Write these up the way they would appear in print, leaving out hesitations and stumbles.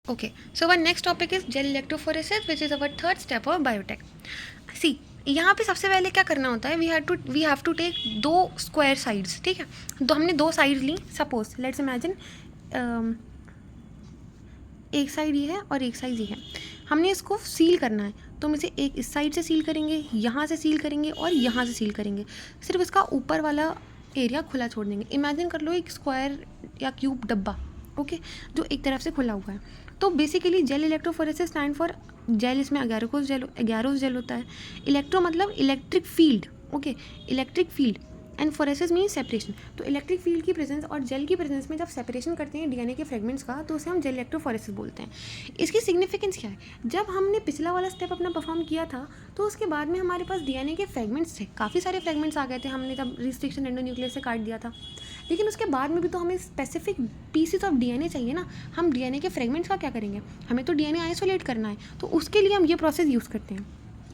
Okay, so our next topic is gel electrophoresis, which is our third step of biotech. See, यहाँ पे सबसे पहले क्या करना होता है, वी हैव टू टेक दो स्क्वायर साइड्स, ठीक है। तो हमने दो साइड्स ली, सपोज लेट्स इमेजिन एक साइड ये है और एक साइड ये है। हमने इसको सील करना है, तो हम इसे एक इस साइड से सील करेंगे, यहाँ से सील करेंगे और यहाँ से सील करेंगे। सिर्फ इसका ऊपर वाला एरिया खुला छोड़ देंगे। इमेजिन कर लो एक स्क्वायर या क्यूब डब्बा, ओके, जो एक तरफ से खुला हुआ है। तो basically gel electrophoresis stand for gel, इसमें एगारोस जेल होता है। इलेक्ट्रो मतलब electric field, okay, electric field, and phoresis mean separation. तो इलेक्ट्रिक फील्ड की प्रेजेंस और जेल की प्रेजेंस में जब सेपरेशन करते हैं डीएनए के फ्रेगमेंट्स का, तो उसे हम जेल इलेक्ट्रोफोरेसिस बोलते हैं। इसकी सिग्निफिकेंस क्या है, जब हमने पिछला वाला स्टेप अपना परफॉर्म किया था, तो उसके बाद में हमारे पास डीएनए के फ्रेगमेंट्स थे, काफ़ी सारे फ्रेगमेंट्स आ गए थे, हमने तब रिस्ट्रिक्शन एंडोन्यूक्लियस से काट दिया था। लेकिन उसके बाद में भी तो हमें स्पेसिफिक पीसेस ऑफ डीएनए चाहिए ना। हम डीएनए के फ्रेगमेंट्स का क्या करेंगे, हमें तो डीएनए आइसोलेट करना है, तो उसके लिए हम ये प्रोसेस यूज़ करते हैं।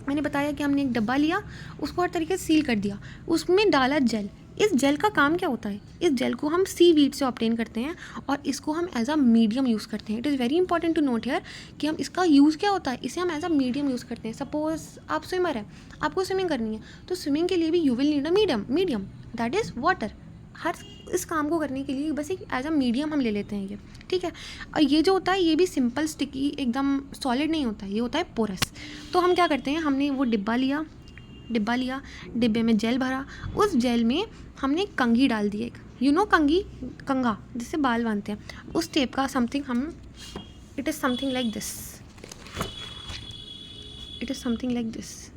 मैंने बताया कि हमने एक डब्बा लिया, उसको हर तरीके से सील कर दिया, उसमें डाला जेल। इस जेल का काम क्या होता है, इस जेल को हम सीवीड से ऑब्टेन करते हैं और इसको हम एज अ मीडियम यूज़ करते हैं। It is very important to note here कि हम इसका यूज़ क्या होता है, इसे हम एज अ मीडियम यूज़ करते हैं। सपोज आप स्विमर है, आपको स्विमिंग करनी है, तो स्विमिंग के लिए भी you will need a medium that is water. हर इस काम को करने के लिए बस एक एज अ मीडियम हम ले लेते हैं ये, ठीक है। और ये जो होता है ये भी सिंपल स्टिकी एकदम सॉलिड नहीं होता है, ये होता है पोरस। तो हम क्या करते हैं, हमने वो डिब्बा लिया, डिब्बे में जेल भरा, उस जेल में हमने कंघी डाल दी, एक कंघा जिससे बाल बांधते हैं, उस टेप का समथिंग हम it is something like this,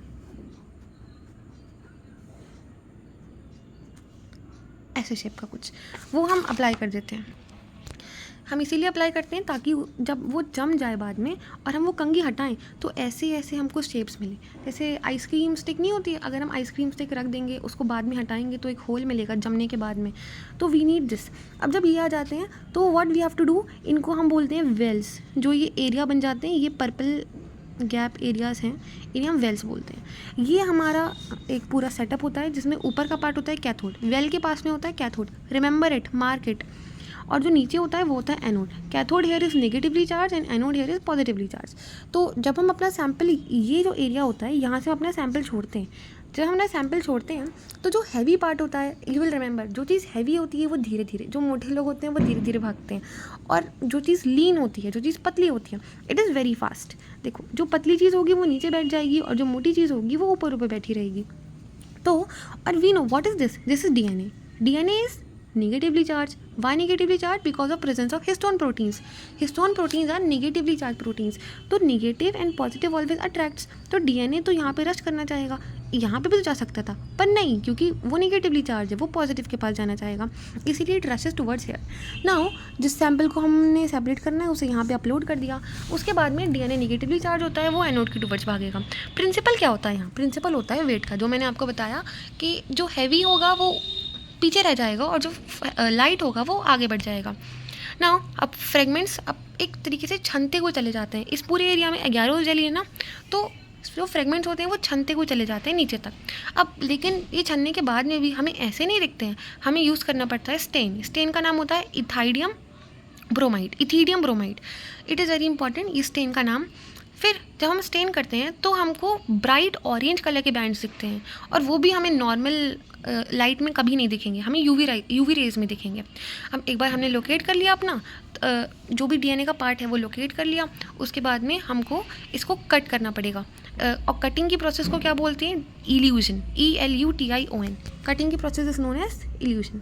ऐसे शेप का कुछ, वो हम अप्लाई कर देते हैं। हम इसीलिए अप्लाई करते हैं ताकि जब वो जम जाए बाद में और हम वो कंघी हटाएं, तो ऐसे ऐसे हमको शेप्स मिले। जैसे आइसक्रीम स्टिक नहीं होती है, अगर हम आइसक्रीम स्टिक रख देंगे, उसको बाद में हटाएंगे तो एक होल मिलेगा जमने के बाद में, तो वी नीड दिस। अब जब ये आ जाते हैं तो what we have to do, इनको हम बोलते हैं वेल्स। जो ये एरिया बन जाते हैं, ये पर्पल गैप एरियाज़ हैं, इन्हें हम वेल्स बोलते हैं। ये हमारा एक पूरा सेटअप होता है जिसमें ऊपर का पार्ट होता है कैथोड, वेल के पास में होता है cathode, remember it, mark it. और जो नीचे होता है वो होता है anode. Cathode here is negatively charge and anode here is positively charge. तो जब हम अपना सैंपल, ये जो एरिया होता है यहाँ से हम अपना सैंपल छोड़ते हैं, जब हम अपना सैंपल छोड़ते हैं तो जो हैवी पार्ट होता है, यू विल रिमेंबर, जो चीज़ हैवी होती है वो धीरे धीरे, जो मोटे लोग होते हैं वो धीरे धीरे भागते हैं, और जो चीज़ लीन होती है, जो चीज़ पतली होती है, इट इज़ वेरी फास्ट। देखो, जो पतली चीज़ होगी वो नीचे बैठ जाएगी और जो मोटी चीज़ होगी वो ऊपर ऊपर बैठी रहेगी। तो और we know what is this is DNA. DNA is negatively charged. Why negatively charged? Because of presence of histone proteins. Histone proteins are negatively charged proteins. तो negative and positive always attracts. तो DNA तो यहाँ पे rush करना चाहेगा, यहाँ पे भी तो जा सकता था पर नहीं, क्योंकि वो नेगेटिवली चार्ज है, वो पॉजिटिव के पास जाना चाहेगा, इसीलिए it rushes towards here. Now जिस सैम्पल को हमने सेपरेट करना है उसे यहाँ पे अपलोड कर दिया, उसके बाद में डीएनए नेगेटिवली चार्ज होता है, वो एनोड की टुवर्ड्स भागेगा। प्रिंसिपल क्या होता है यहाँ, प्रिंसिपल होता है वेट का, जो मैंने आपको बताया कि जो हैवी होगा वो पीछे रह जाएगा और जो लाइट होगा वो आगे बढ़ जाएगा। नाउ अब फ्रेगमेंट्स अब एक तरीके से छनते हुए चले जाते हैं। इस पूरे एरिया में 11 जेल है ना, तो जो फ्रेगमेंट्स होते हैं वो छनते हुए चले जाते हैं नीचे तक। अब लेकिन ये छनने के बाद में भी हमें ऐसे नहीं दिखते हैं, हमें यूज़ करना पड़ता है स्टेन का नाम होता है ethidium bromide. It is very important, ये स्टेन का नाम। फिर जब हम स्टेन करते हैं तो हमको ब्राइट ऑरेंज कलर के बैंड्स दिखते हैं, और वो भी हमें नॉर्मल लाइट में कभी नहीं दिखेंगे, हमें यूवी रेज में दिखेंगे। अब एक बार हमने लोकेट कर लिया अपना जो भी डीएनए का पार्ट है वो लोकेट कर लिया, उसके बाद में हमको इसको कट करना पड़ेगा। और कटिंग की प्रोसेस को क्या बोलते हैं, इल्यूजन, ELUTION। कटिंग की process is known as illusion.